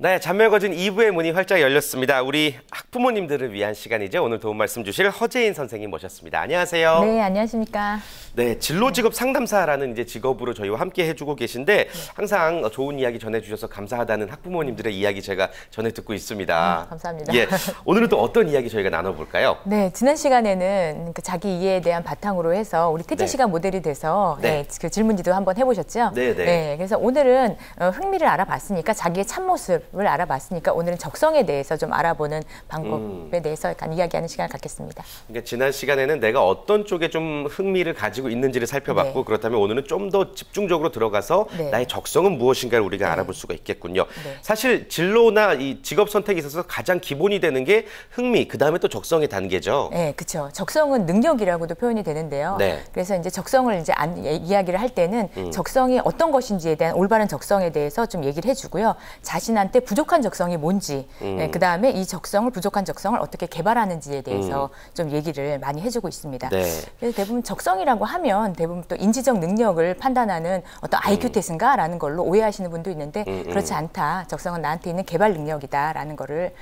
네, 잔멸거진 2부의 문이 활짝 열렸습니다. 우리 학부모님들을 위한 시간이죠. 오늘 도움 말씀 주실 허재인 선생님 모셨습니다. 안녕하세요. 네, 안녕하십니까. 네, 진로직업 상담사라는 이제 직업으로 저희와 함께 해주고 계신데 항상 좋은 이야기 전해주셔서 감사하다는 학부모님들의 이야기 제가 전해 듣고 있습니다. 감사합니다. 예, 오늘은 또 어떤 이야기 저희가 나눠볼까요? 네, 지난 시간에는 그 자기 이해에 대한 바탕으로 해서 우리 태진 씨가 모델이 돼서 그 질문지도 한번 해보셨죠? 네, 그래서 오늘은 흥미를 알아봤으니까 자기의 참모습을 알아봤으니까 오늘은 적성에 대해서 좀 알아보는 방법에 대해서 약간 이야기하는 시간을 갖겠습니다. 그러니까 지난 시간에는 내가 어떤 쪽에 좀 흥미를 가지고 있는지를 살펴봤고 그렇다면 오늘은 좀 더 집중적으로 들어가서 나의 적성은 무엇인가를 우리가 알아볼 수가 있겠군요. 사실 진로나 이 직업 선택에 있어서 가장 기본이 되는 게 흥미, 그다음에 또 적성의 단계죠. 네, 그렇죠. 적성은 능력이라고도 표현이 되는데요. 그래서 이제 적성을 이제 이야기를 할 때는 적성이 어떤 것인지에 대한 올바른 적성에 대해서 좀 얘기를 해주고요. 자신한테 부족한 적성이 뭔지, 그다음에 이 적성을 부족한 적성을 어떻게 개발하는지에 대해서 좀 얘기를 많이 해주고 있습니다. 그래서 대부분 적성이라고 하면 대부분 또 인지적 능력을 판단하는 어떤 IQ 테스트인가라는 걸로 오해하시는 분도 있는데 그렇지 않다. 적성은 나한테 있는 개발 능력이다라는 거를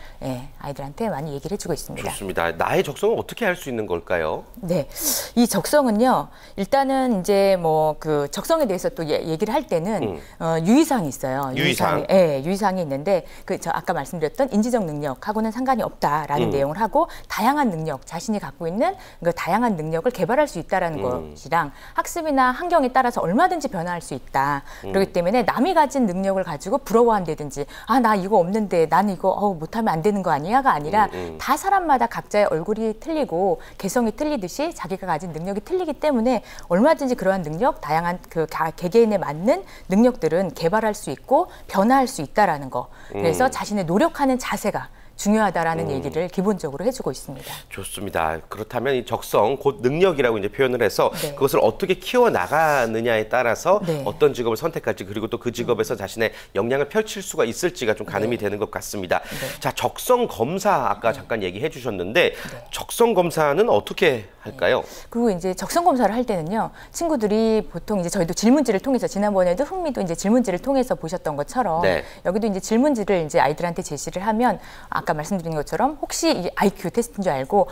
아이들한테 많이 얘기를 해주고 있습니다. 좋습니다. 나의 적성을 어떻게 알 수 있는 걸까요? 네, 이 적성은요. 일단은 이제 뭐 그 적성에 대해서 또 얘기를 할 때는 유의사항이 있어요. 유의사항? 유의사항이 있는데 저 아까 말씀드렸던 인지적 능력하고는 상관이 없다라는 내용을 하고 다양한 능력, 자신이 갖고 있는 그 다양한 능력을 개발할 수 있다라는 것이랑 학습이나 환경에 따라서 얼마든지 변화할 수 있다. 그렇기 때문에 남이 가진 능력을 가지고 부러워한다든지 나 이거 없는데 나는 이거 못하면 안 되는 거 아니야가 아니라 다 사람마다 각자의 얼굴이 틀리고 개성이 틀리듯이 자기가 가진 능력이 틀리기 때문에 얼마든지 그러한 능력, 다양한 그 개개인에 맞는 능력들은 개발할 수 있고 변화할 수 있다라는 거. 그래서 자신의 노력하는 자세가 중요하다라는 얘기를 기본적으로 해주고 있습니다. 좋습니다. 그렇다면 이 적성, 곧 능력이라고 이제 표현을 해서 그것을 어떻게 키워 나가느냐에 따라서 어떤 직업을 선택할지 그리고 또 그 직업에서 자신의 역량을 펼칠 수가 있을지가 좀 가늠이 되는 것 같습니다. 자, 적성 검사 아까 잠깐 얘기해 주셨는데 적성 검사는 어떻게 할까요? 그리고 이제 적성 검사를 할 때는요, 친구들이 보통 이제 저희도 질문지를 통해서 지난번에도 흥미도 이제 질문지를 통해서 보셨던 것처럼 여기도 이제 질문지를 이제 아이들한테 제시를 하면 아까 말씀드린 것처럼 혹시 이 IQ 테스트인 줄 알고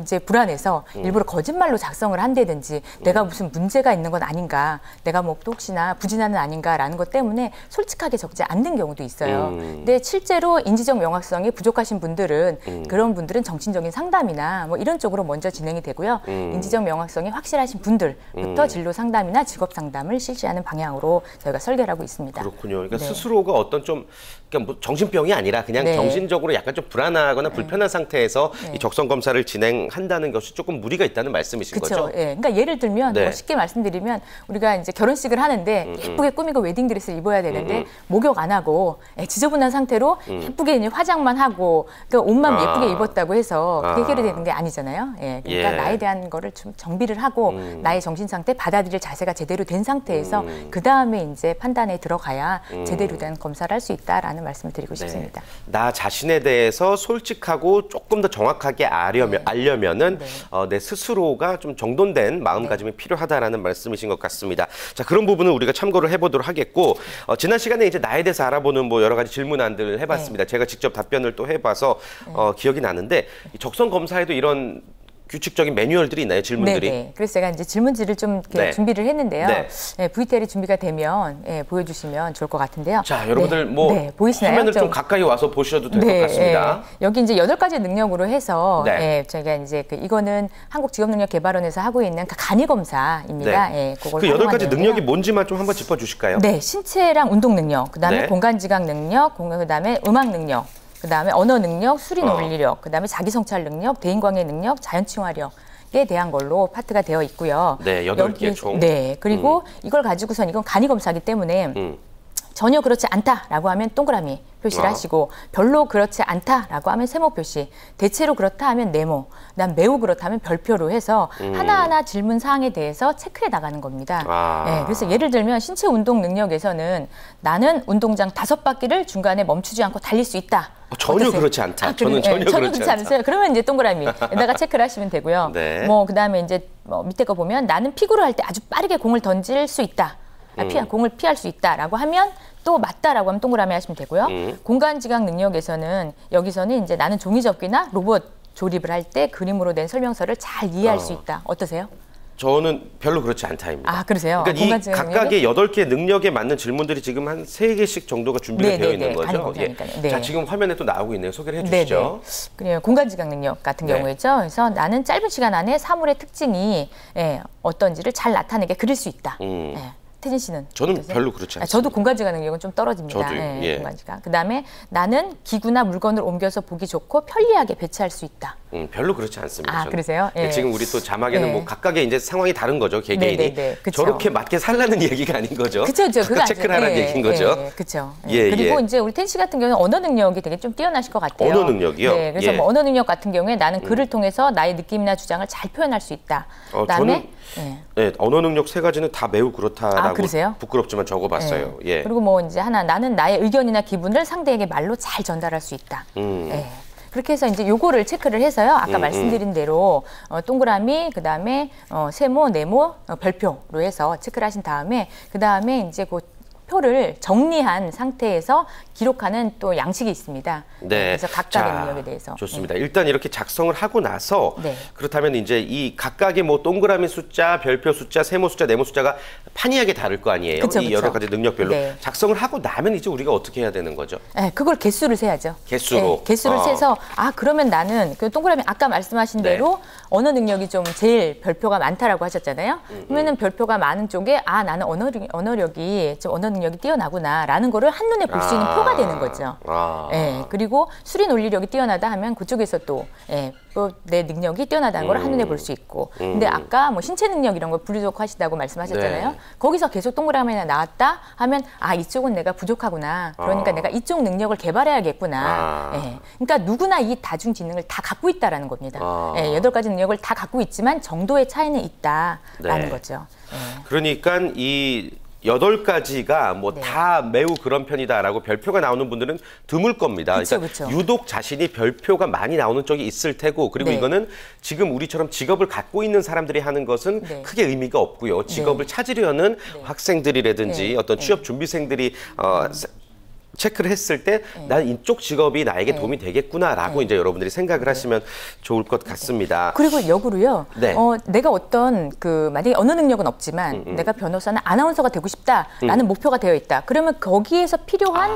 이제 불안해서 일부러 거짓말로 작성을 한다든지 내가 무슨 문제가 있는 건 아닌가, 내가 뭐 또 혹시나 부진하는 아닌가라는 것 때문에 솔직하게 적지 않는 경우도 있어요. 근데 실제로 인지적 명확성이 부족하신 분들은 그런 분들은 정신적인 상담이나 뭐 이런 쪽으로 먼저 진행이 되고요. 인지적 명확성이 확실하신 분들부터 진로 상담이나 직업 상담을 실시하는 방향으로 저희가 설계를 하고 있습니다. 그렇군요. 그러니까 스스로가 어떤 좀 그러니까 뭐 정신병이 아니라 그냥 정신적으로 약간 좀 불안하거나 불편한 상태에서 이 적성 검사를 진행한다는 것이 조금 무리가 있다는 말씀이신 거죠? 그러니까 예를 들면 뭐 쉽게 말씀드리면 우리가 이제 결혼식을 하는데 예쁘게 꾸미고 웨딩드레스를 입어야 되는데 목욕 안 하고 지저분한 상태로 예쁘게 이제 화장만 하고 그러니까 옷만 예쁘게 입었다고 해서 해결이 되는 게 아니잖아요. 그러니까 나에 대한 거를 좀 정비를 하고 나의 정신 상태 받아들일 자세가 제대로 된 상태에서 그 다음에 이제 판단에 들어가야 제대로 된 검사를 할 수 있다라는 말씀을 드리고 싶습니다. 나 자신에 대해서 솔직하고 조금 더 정확하게 알려면은 내 스스로가 좀 정돈된 마음가짐이 필요하다라는 말씀이신 것 같습니다. 자, 그런 부분은 우리가 참고를 해보도록 하겠고 지난 시간에 이제 나에 대해서 알아보는 뭐 여러 가지 질문안들을 해봤습니다. 제가 직접 답변을 또 해봐서 기억이 나는데 이 적성 검사에도 이런 규칙적인 매뉴얼들이 있나요? 질문들이? 그래서 제가 이제 질문지를 좀 이렇게 준비를 했는데요. VTR이 준비가 되면 보여주시면 좋을 것 같은데요. 자, 여러분들 보이시나요? 화면을 좀 가까이 와서 보셔도 될 것 같습니다. 여기 이제 8가지 능력으로 해서 저희가 이제 이거는 한국직업능력개발원에서 하고 있는 간이검사입니다. 그 8가지 능력이 뭔지만 좀 한번 짚어주실까요? 신체랑 운동 능력, 그다음에 공간지각 능력, 그다음에 음악 능력. 그다음에 언어 능력, 수리 논리력, 그다음에 자기 성찰 능력, 대인관계 능력, 자연 친화력에 대한 걸로 파트가 되어 있고요. 8개 총. 그리고 이걸 가지고선 이건 간이 검사이기 때문에 전혀 그렇지 않다라고 하면 동그라미 표시를 하시고 별로 그렇지 않다라고 하면 세모 표시, 대체로 그렇다 하면 네모, 그다음 매우 그렇다 하면 별표로 해서 하나하나 질문 사항에 대해서 체크해 나가는 겁니다. 그래서 예를 들면 신체 운동 능력에서는 나는 운동장 5바퀴를 중간에 멈추지 않고 달릴 수 있다. 전혀 그렇지 않다. 저는 전혀 그렇지 않으세요. 그러면 이제 동그라미에다가 체크를 하시면 되고요. 뭐 그다음에 이제 밑에 거 보면 나는 피구를 할 때 아주 빠르게 공을 던질 수 있다. 공을 피할 수 있다라고 하면 또 맞다라고 하면 동그라미 하시면 되고요. 공간지각 능력에서는 여기서는 이제 나는 종이접기나 로봇 조립을 할 때 그림으로 된 설명서를 잘 이해할 수 있다. 어떠세요? 저는 별로 그렇지 않다입니다. 아, 그러세요? 그러니까 이 각각의 8개의 능력에 맞는 질문들이 지금 한 3개씩 정도가 준비가 되어 있는 거죠. 네. 자, 지금 화면에 또 나오고 있네요. 소개를 해주시죠. 그래요. 공간지각 능력 같은 경우에죠. 그래서 나는 짧은 시간 안에 사물의 특징이 어떤지를 잘 나타내게 그릴 수 있다. 태진 씨는? 저는 어떠세요? 별로 그렇지 않습니다. 저도 공간지각 능력은 좀 떨어집니다. 저도요. 공간지각. 그다음에 나는 기구나 물건을 옮겨서 보기 좋고 편리하게 배치할 수 있다. 별로 그렇지 않습니다. 저는. 그러세요? 지금 우리 또 자막에는 뭐 각각의 이제 상황이 다른 거죠. 개개인이. 저렇게 맞게 살라는 얘기가 아닌 거죠. 그렇죠. 그거 체크를 하라는 얘기인 거죠. 그렇죠. 그리고 이제 우리 태진 씨 같은 경우는 언어 능력이 되게 좀 뛰어나실 것 같아요. 언어 능력이요? 네. 그래서 뭐 언어 능력 같은 경우에 나는 글을 통해서 나의 느낌이나 주장을 잘 표현할 수 있다. 그다음에 언어 능력 3가지는 다 매우 그렇다라고 그러세요? 부끄럽지만 적어봤어요. 그리고 뭐 이제 하나 나는 나의 의견이나 기분을 상대에게 말로 잘 전달할 수 있다. 그렇게 해서 이제 요거를 체크를 해서요. 아까 말씀드린 대로 동그라미, 그다음에 세모, 네모, 별표로 해서 체크를 하신 다음에 그다음에 이제 그 표를 정리한 상태에서 기록하는 또 양식이 있습니다. 그래서 각각의 능력에 대해서. 좋습니다. 일단 이렇게 작성을 하고 나서 그렇다면 이제 이 각각의 뭐 동그라미 숫자, 별표 숫자, 세모 숫자, 네모 숫자가 판이하게 다를 거 아니에요. 이 여러 가지 능력별로. 작성을 하고 나면 이제 우리가 어떻게 해야 되는 거죠? 그걸 개수를 세야죠. 개수로. 개수를 세서 그러면 나는 그 동그라미 아까 말씀하신 대로 언어 능력이 좀 제일 별표가 많다라고 하셨잖아요. 그러면은 별표가 많은 쪽에 나는 언어력이 좀 언어 능력이 뛰어나구나라는 거를 한눈에 볼 수 있는 표가 되는 거죠. 그리고 수리 논리력이 뛰어나다 하면 그쪽에서 또 내 능력이 뛰어나다는 걸 한눈에 볼 수 있고. 근데 아까 뭐 신체 능력 이런 걸 부족하시다고 말씀하셨잖아요. 거기서 계속 동그라미가 나왔다 하면 이쪽은 내가 부족하구나. 그러니까 내가 이쪽 능력을 개발해야겠구나. 그러니까 누구나 이 다중 지능을 다 갖고 있다라는 겁니다. 8가지 능력을 다 갖고 있지만 정도의 차이는 있다라는 거죠. 그러니까 이 8가지가 뭐 다 매우 그런 편이다라고 별표가 나오는 분들은 드물 겁니다. 그러니까 유독 자신이 별표가 많이 나오는 쪽이 있을 테고 그리고 이거는 지금 우리처럼 직업을 갖고 있는 사람들이 하는 것은 크게 의미가 없고요. 직업을 찾으려는 학생들이라든지 어떤 취업 준비생들이 체크를 했을 때 난 이쪽 직업이 나에게 도움이 되겠구나라고 이제 여러분들이 생각을 하시면 좋을 것 같습니다. 그리고 역으로요. 내가 어떤 만약에 언어 능력은 없지만 내가 변호사나 아나운서가 되고 싶다라는 목표가 되어 있다. 그러면 거기에서 필요한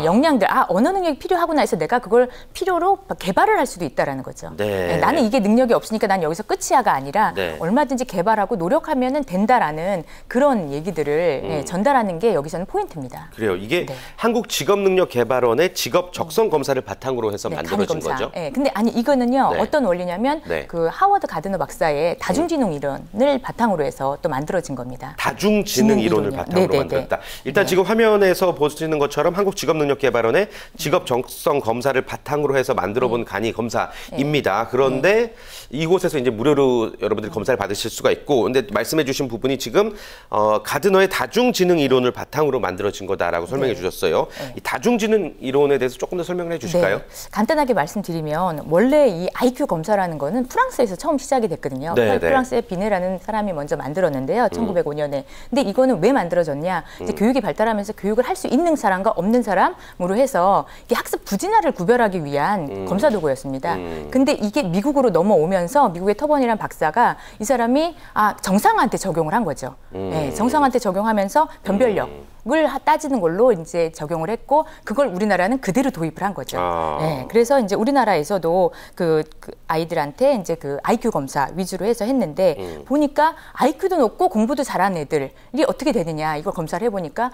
역량들, 언어 능력이 필요하구나 해서 내가 그걸 필요로 개발을 할 수도 있다라는 거죠. 나는 이게 능력이 없으니까 난 여기서 끝이야가 아니라 얼마든지 개발하고 노력하면 된다라는 그런 얘기들을 전달하는 게 여기서는 포인트입니다. 그래요. 이게 한국 직업능력개발원의 직업 적성 검사를 바탕으로 해서 만들어진 거죠. 근데 이거는요. 어떤 원리냐면 그 하워드 가드너 박사의 다중지능 이론을 바탕으로 해서 또 만들어진 겁니다. 다중지능 이론을 바탕으로 만들었다. 일단 지금 화면에서 보시는 것처럼 한국 직업능력개발원의 직업 적성 검사를 바탕으로 해서 만들어본 간이 검사입니다. 그런데 이곳에서 이제 무료로 여러분들이 검사를 받으실 수가 있고, 근데 말씀해주신 부분이 지금 가드너의 다중지능 이론을 바탕으로 만들어진 거다라고 설명해 주셨어요. 이 다중지능 이론에 대해서 조금 더 설명을 해주실까요? 간단하게 말씀드리면 원래 이 IQ 검사라는 거는 프랑스에서 처음 시작이 됐거든요. 프랑스의 비네라는 사람이 먼저 만들었는데요. 1905년에. 근데 이거는 왜 만들어졌냐? 이제 교육이 발달하면서 교육을 할 수 있는 사람과 없는 사람으로 해서 이게 학습 부진화를 구별하기 위한 검사 도구였습니다. 근데 이게 미국으로 넘어오면서 미국의 터번이라는 박사가 이 사람이 정상한테 적용을 한 거죠. 정상한테 적용하면서 변별력. 을 따지는 걸로 이제 적용을 했고 그걸 우리나라는 그대로 도입을 한 거죠. 그래서 이제 우리나라에서도 그 아이들한테 이제 그 IQ 검사 위주로 해서 했는데 보니까 IQ도 높고 공부도 잘하는 애들이 어떻게 되느냐 이걸 검사를 해보니까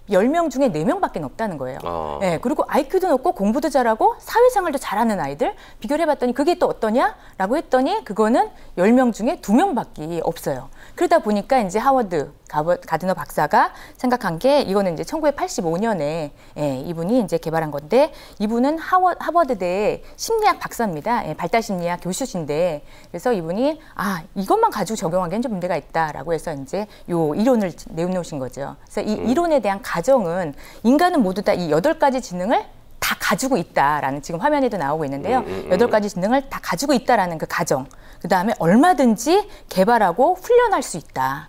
10명 중에 4명밖에 없다는 거예요. 그리고 IQ도 높고 공부도 잘하고 사회생활도 잘하는 아이들 비교를 해봤더니 그게 또 어떠냐라고 했더니 그거는 10명 중에 2명밖에 없어요. 그러다 보니까 이제 하워드 가드너 박사가 생각한 게 이거는 이제 1985년에 이분이 이제 개발한 건데 이분은 하버드대 심리학 박사입니다. 발달심리학 교수신데 그래서 이분이 이것만 가지고 적용하기엔 좀 문제가 있다라고 해서 이제 요 이론을 내놓으신 거죠. 그래서 이 이론에 대한 가정은 인간은 모두 다 이 8가지 지능을 다 가지고 있다라는 지금 화면에도 나오고 있는데요. 8가지 지능을 다 가지고 있다라는 그 가정. 그다음에 얼마든지 개발하고 훈련할 수 있다.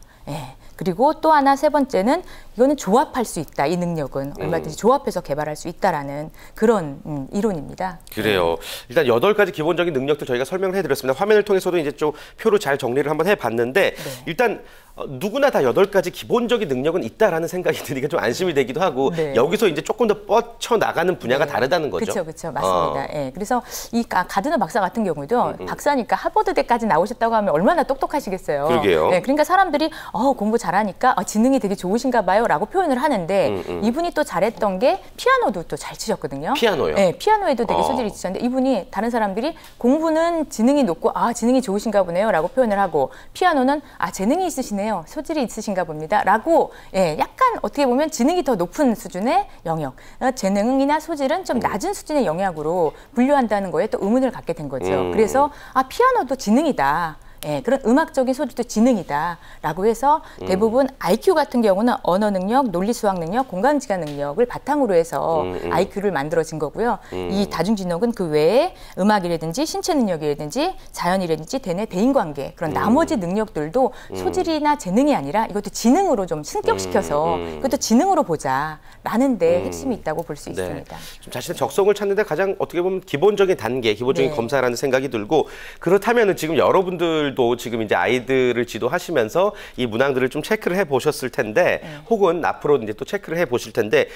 그리고 또 하나 세 번째는 이거는 조합할 수 있다. 이 능력은 얼마든지 조합해서 개발할 수 있다라는 그런 이론입니다. 그래요. 일단 8가지 기본적인 능력들 저희가 설명을 해드렸습니다. 화면을 통해서도 이제 좀 표로 잘 정리를 한번 해봤는데 일단 누구나 다 8가지 기본적인 능력은 있다라는 생각이 드니까 좀 안심이 되기도 하고 여기서 이제 조금 더 뻗쳐나가는 분야가 다르다는 거죠. 그렇죠. 맞습니다. 예. 그래서 이 가드너 박사 같은 경우도 박사니까 하버드대까지 나오셨다고 하면 얼마나 똑똑하시겠어요. 그러게요. 예, 그러니까 사람들이 공부 잘하니까 지능이 되게 좋으신가 봐요 라고 표현을 하는데 이분이 또 잘했던 게 피아노도 또 잘 치셨거든요. 피아노요? 네, 피아노에도 되게 소질이 있으셨는데 이분이 다른 사람들이 공부는 지능이 높고 지능이 좋으신가 보네요 라고 표현을 하고 피아노는 재능이 있으시네요. 소질이 있으신가 봅니다. 라고 약간 어떻게 보면 지능이 더 높은 수준의 영역, 재능이나 소질은 좀 낮은 수준의 영역으로 분류한다는 거에 또 의문을 갖게 된 거죠. 그래서 피아노도 지능이다. 그런 음악적인 소질도 지능이다라고 해서 대부분 IQ 같은 경우는 언어 능력, 논리 수학 능력, 공간지각 능력을 바탕으로 해서 IQ를 만들어진 거고요. 이 다중지능은 그 외에 음악이라든지 신체 능력이라든지 자연이라든지 대내 대인관계 그런 나머지 능력들도 소질이나 재능이 아니라 이것도 지능으로 좀 승격시켜서 이것도 지능으로 보자라는 데 핵심이 있다고 볼 수 있습니다. 좀 자신의 적성을 찾는데 가장 어떻게 보면 기본적인 단계, 기본적인 검사라는 생각이 들고 그렇다면은 지금 여러분들 도 지금 이제 아이들을 지도하시면서 이 문항들을 좀 체크를 해 보셨을 텐데 혹은 앞으로 이제 또 체크를 해 보실 텐데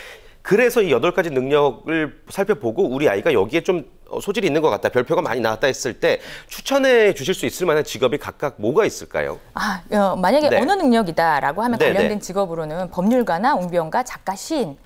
그래서 이 8가지 능력을 살펴보고 우리 아이가 여기에 좀 소질이 있는 것 같다, 별표가 많이 나왔다 했을 때 추천해 주실 수 있을 만한 직업이 각각 뭐가 있을까요? 만약에 언어 능력이다라고 하면 관련된 직업으로는 법률가나 웅변가, 작가, 시인,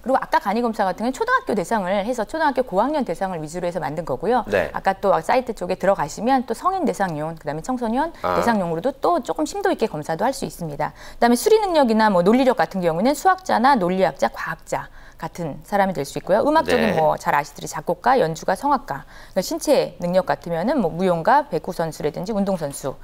그리고 아까 간이검사 같은 경우는 초등학교 대상을 해서 초등학교 고학년 대상을 위주로 해서 만든 거고요. 아까 또 사이트 쪽에 들어가시면 또 성인 대상용, 그다음에 청소년 대상용으로도 또 조금 심도 있게 검사도 할 수 있습니다. 그다음에 수리 능력이나 논리력 같은 경우는 수학자나 논리학자, 과학자 같은 사람이 될 수 있고요. 음악적인 잘 아시듯이 작곡가, 연주가, 성악가, 그러니까 신체 능력 같으면은 무용가, 배구 선수라든지 운동 선수,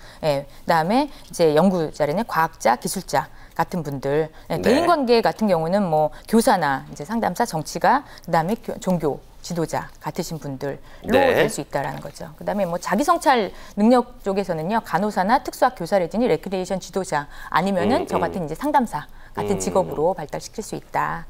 그다음에 이제 연구자라는 과학자, 기술자 같은 분들, 대인관계 같은 경우는 교사나 이제 상담사, 정치가, 그다음에 종교 지도자 같으신 분들로 될 수 있다라는 거죠. 그다음에 자기 성찰 능력 쪽에서는요, 간호사나 특수학 교사라든지 레크리에이션 지도자 아니면은 저 같은 이제 상담사 같은 직업으로 발달시킬 수 있다.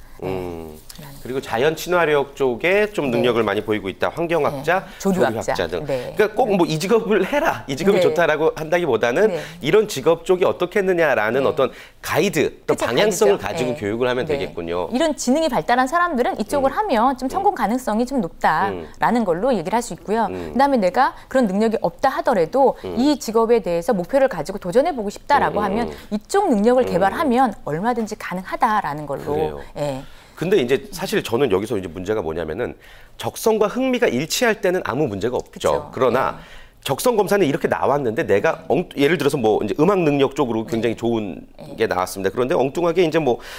그리고 자연 친화력 쪽에 좀 능력을 많이 보이고 있다. 환경학자, 조류학자 등. 그러니까 꼭 이 직업을 해라, 이 직업이 좋다라고 한다기보다는 이런 직업 쪽이 어떻겠느냐라는 어떤 가이드, 또 방향성을 가지고 교육을 하면 되겠군요. 이런 지능이 발달한 사람들은 이쪽을 하면 좀 성공 가능성이 좀 높다라는 걸로 얘기를 할 수 있고요. 그다음에 내가 그런 능력이 없다 하더라도 이 직업에 대해서 목표를 가지고 도전해보고 싶다라고 하면 이쪽 능력을 개발하면 얼마든지 가능하다라는 걸로. 근데 이제 사실 저는 여기서 이제 문제가 뭐냐면은 적성과 흥미가 일치할 때는 아무 문제가 없죠. 그러나 적성 검사는 이렇게 나왔는데 내가 예를 들어서 이제 음악 능력 쪽으로 굉장히 좋은 게 나왔습니다. 그런데 엉뚱하게 이제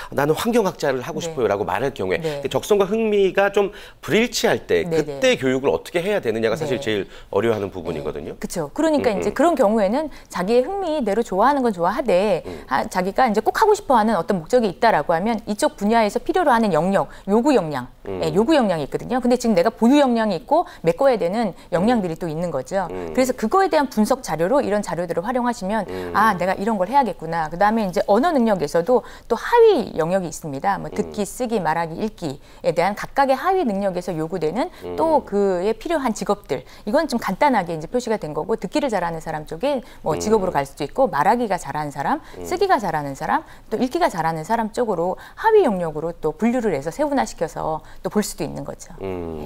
나는 환경학자를 하고 싶어요라고 말할 경우에 적성과 흥미가 좀 불일치할 때 그때 교육을 어떻게 해야 되느냐가 사실 제일 어려워하는 부분이거든요. 그렇죠. 그러니까 이제 그런 경우에는 자기의 흥미대로 좋아하는 건 좋아하되 자기가 이제 꼭 하고 싶어하는 어떤 목적이 있다라고 하면 이쪽 분야에서 필요로 하는 영역, 요구 역량, 요구 역량이 있거든요. 근데 지금 내가 보유 역량이 있고 메꿔야 되는 역량들이 또 있는 거죠. 그래서 그거에 대한 분석 자료로 이런 자료들을 활용하시면 내가 이런 걸 해야겠구나. 그다음에 이제 언어 능력에서도 또 하위 영역이 있습니다. 듣기, 쓰기, 말하기, 읽기에 대한 각각의 하위 능력에서 요구되는 또 그에 필요한 직업들. 이건 좀 간단하게 이제 표시가 된 거고 듣기를 잘하는 사람 쪽에 직업으로 갈 수도 있고 말하기가 잘하는 사람, 쓰기가 잘하는 사람, 또 읽기가 잘하는 사람 쪽으로 하위 영역으로 또 분류를 해서 세분화시켜서 또 볼 수도 있는 거죠.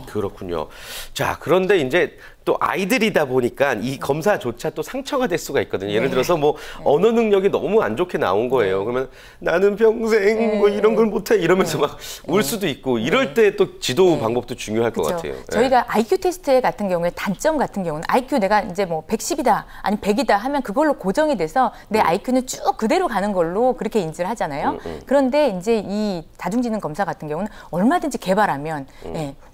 그렇군요. 자, 그런데 이제 또 아이들이다 보니까 이 검사조차 또 상처가 될 수가 있거든요. 예를 들어서 언어 능력이 너무 안 좋게 나온 거예요. 그러면 나는 평생 이런 걸 못해 이러면서 막 울 수도 있고 이럴 때 또 지도 방법도 중요할 것 같아요. 저희가 IQ 테스트 같은 경우에 단점 같은 경우는 IQ 내가 이제 110이다 아니 100이다 하면 그걸로 고정이 돼서 내 IQ는 쭉 그대로 가는 걸로 그렇게 인지를 하잖아요. 그런데 이제 이 다중지능 검사 같은 경우는 얼마든지 개발하면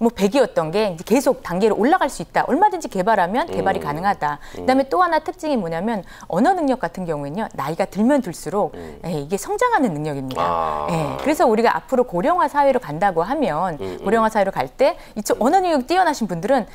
100이었던 게 이제 계속 단계로 올라갈 수 있다. 얼마든지 얼마든지 개발하면 개발이 가능하다. 그다음에 또 하나 특징이 뭐냐면 언어 능력 같은 경우에는요. 나이가 들면 들수록 이게 성장하는 능력입니다. 그래서 우리가 앞으로 고령화 사회로 간다고 하면 고령화 사회로 갈 때 이쪽 언어 능력이 뛰어나신 분들은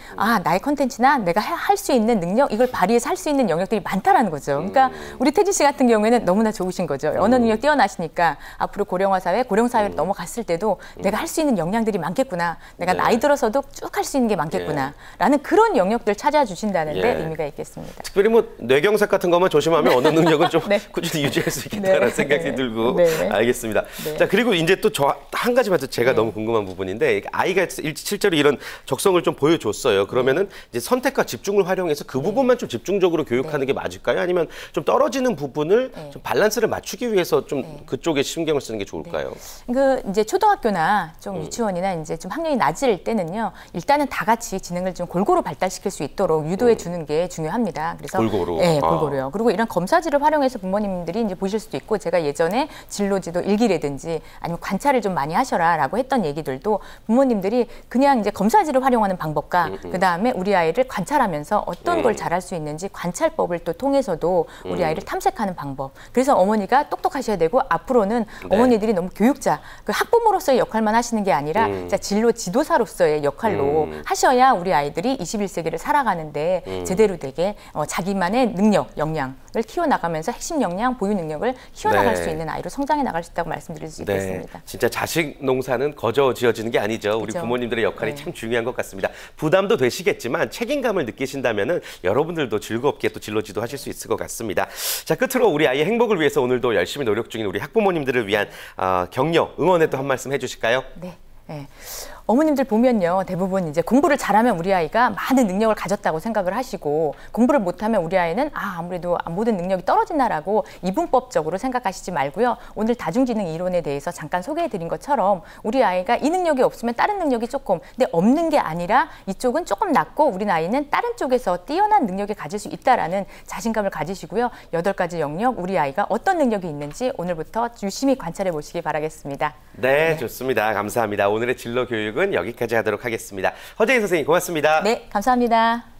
나의 컨텐츠나 내가 할 수 있는 능력 이걸 발휘해서 할 수 있는 영역들이 많다라는 거죠. 그러니까 우리 태진 씨 같은 경우에는 너무나 좋으신 거죠. 언어 능력 뛰어나시니까 앞으로 고령화 사회, 고령 사회로 넘어갔을 때도 내가 할 수 있는 역량들이 많겠구나. 내가 나이 들어서도 쭉 할 수 있는 게 많겠구나라는 그런 영역들 찾아주신다는데 의미가 있겠습니다. 특별히 뭐 뇌경색 같은 것만 조심하면 언어 능력은 좀 꾸준히 유지할 수 있겠다라는 생각이 들고 알겠습니다. 자 그리고 이제 또 저 한 가지만 더 제가 너무 궁금한 부분인데 아이가 실제로 이런 적성을 좀 보여줬어요. 그러면은 이제 선택과 집중을 활용해서 그 부분만 좀 집중적으로 교육하는 게 맞을까요? 아니면 좀 떨어지는 부분을 좀 밸런스를 맞추기 위해서 좀 그쪽에 신경을 쓰는 게 좋을까요? 그 이제 초등학교나 좀 유치원이나 이제 좀 학년이 낮을 때는요. 일단은 다 같이 지능을 좀 골고루 발달시킬 수 있도록 유도해 주는 게 중요합니다. 그래서 골고루. 네, 골고루요. 그리고 이런 검사지를 활용해서 부모님들이 이제 보실 수도 있고 제가 예전에 진로지도 일기라든지 아니면 관찰을 좀 많이 하셔라라고 했던 얘기들도 부모님들이 그냥 이제 검사지를 활용하는 방법과 그다음에 우리 아이를 관찰하면서 어떤 걸 잘할 수 있는지 관찰법을 또 통해서도 우리 아이를 탐색하는 방법. 그래서 어머니가 똑똑하셔야 되고 앞으로는 어머니들이 너무 교육자, 그 학부모로서의 역할만 하시는 게 아니라 진로 지도사로서의 역할로 하셔야 우리 아이들이 21세기를 살아가는데 제대로 되게 자기만의 능력, 역량을 키워나가면서 핵심 역량, 보유 능력을 키워나갈 수 있는 아이로 성장해 나갈 수 있다고 말씀드릴 수 있겠습니다. 진짜 자식 농사는 거저 지어지는 게 아니죠. 우리 부모님들의 역할이 참 중요한 것 같습니다. 부담도 되시겠지만 책임감을 느끼신다면은 여러분들도 즐겁게 또 진로지도 하실 수 있을 것 같습니다. 자, 끝으로 우리 아이의 행복을 위해서 오늘도 열심히 노력 중인 우리 학부모님들을 위한 격려, 응원에 또 한 말씀 해주실까요? 네. 어머님들 보면요. 대부분 이제 공부를 잘하면 우리 아이가 많은 능력을 가졌다고 생각을 하시고 공부를 못하면 우리 아이는 아무래도 모든 능력이 떨어진다라고 이분법적으로 생각하시지 말고요. 오늘 다중지능 이론에 대해서 잠깐 소개해드린 것처럼 우리 아이가 이 능력이 없으면 다른 능력이 조금 근데 없는 게 아니라 이쪽은 조금 낮고 우리 아이는 다른 쪽에서 뛰어난 능력을 가질 수 있다라는 자신감을 가지시고요. 8가지 영역 우리 아이가 어떤 능력이 있는지 오늘부터 유심히 관찰해 보시기 바라겠습니다. 네, 좋습니다. 감사합니다. 오늘의 진로 교육은 여기까지 하도록 하겠습니다. 허재인 선생님 고맙습니다. 네, 감사합니다.